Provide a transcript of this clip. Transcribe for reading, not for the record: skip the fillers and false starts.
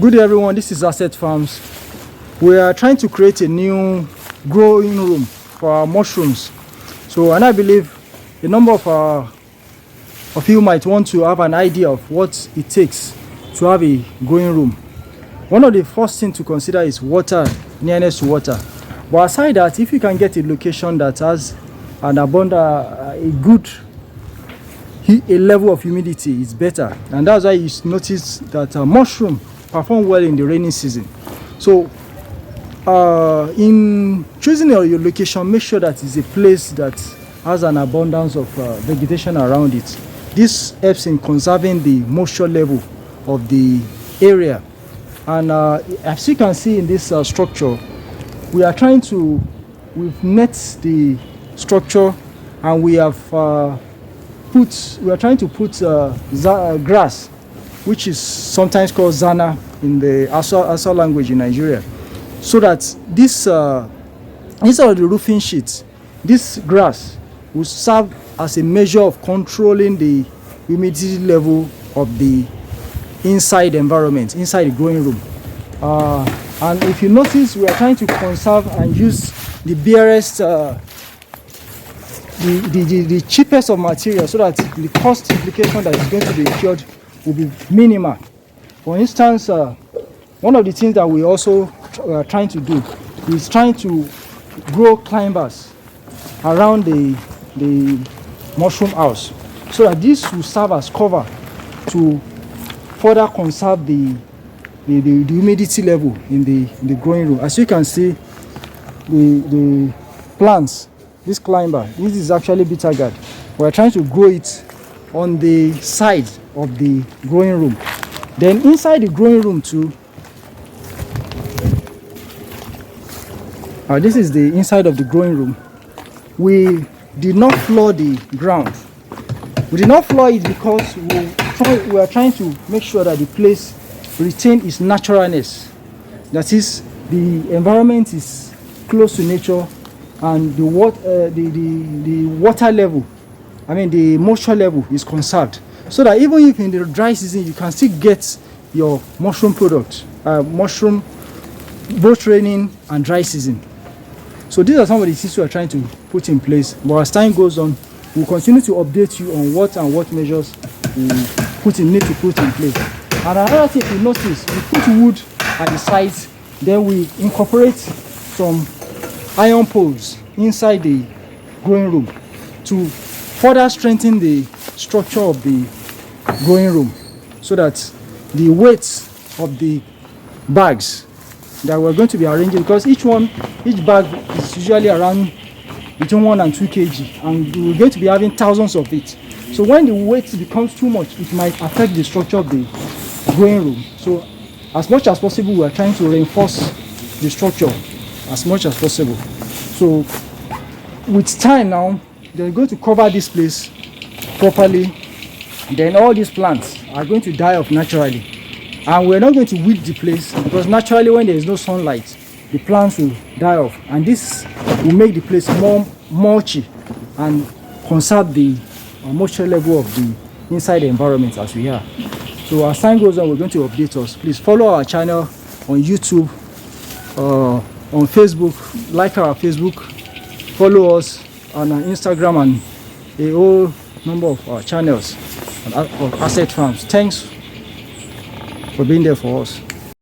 Good day everyone, this is Asset Farms. We are trying to create a new growing room for our mushrooms. And I believe a number of you might want to have an idea of what it takes to have a growing room. One of the first things to consider is water, nearness to water. But aside that, if you can get a location that has an a good level of humidity, it's better. And that's why you notice that mushroom perform well in the rainy season. So in choosing your location, make sure that it's a place that has an abundance of vegetation around it. This helps in conserving the moisture level of the area. And as you can see in this structure, we've net the structure, and we are trying to put grass, which is sometimes called zana in the Asa language in Nigeria, so that this instead of the roofing sheet, this grass will serve as a measure of controlling the humidity level of the inside environment, inside the growing room. And if you notice, we are trying to conserve and use the barest, the cheapest of material, so that the cost implication that is going to be incurred will be minimal. For instance, one of the things that we also are trying to do is trying to grow climbers around the mushroom house, so that this will serve as cover to further conserve the humidity level in the growing room. As you can see, the plants, this climber, this is actually bitter gourd. We're trying to grow it on the side of the growing room. Then inside the growing room too, this is the inside of the growing room. We did not floor the ground. We did not floor it because we are trying to make sure that the place retain its naturalness. That is, the environment is close to nature, and the water level, the moisture level is conserved, so that even if in the dry season you can still get your mushroom product, mushroom both raining and dry season. So these are some of the things we are trying to put in place. But as time goes on, we'll continue to update you on what measures we need to put in place. And another thing you notice, we put wood at the sides, then we incorporate some iron poles inside the growing room to further strengthen the structure of the growing room, so that the weight of the bags that we're going to be arranging, because each bag is usually around between 1 and 2 kg, and we're going to be having thousands of it. So when the weight becomes too much, it might affect the structure of the growing room. So as much as possible, we are trying to reinforce the structure as much as possible. So with time now, they're going to cover this place properly. Then all these plants are going to die off naturally, and we're not going to weed the place, because naturally when there is no sunlight, the plants will die off, and this will make the place more mulchy and conserve the moisture level of the inside the environment as we are. So as time goes on, we're going to update us. Please follow our channel on YouTube, on Facebook, like our Facebook, follow us on our Instagram, and a whole number of our channels of Asset Farms. Thanks for being there for us.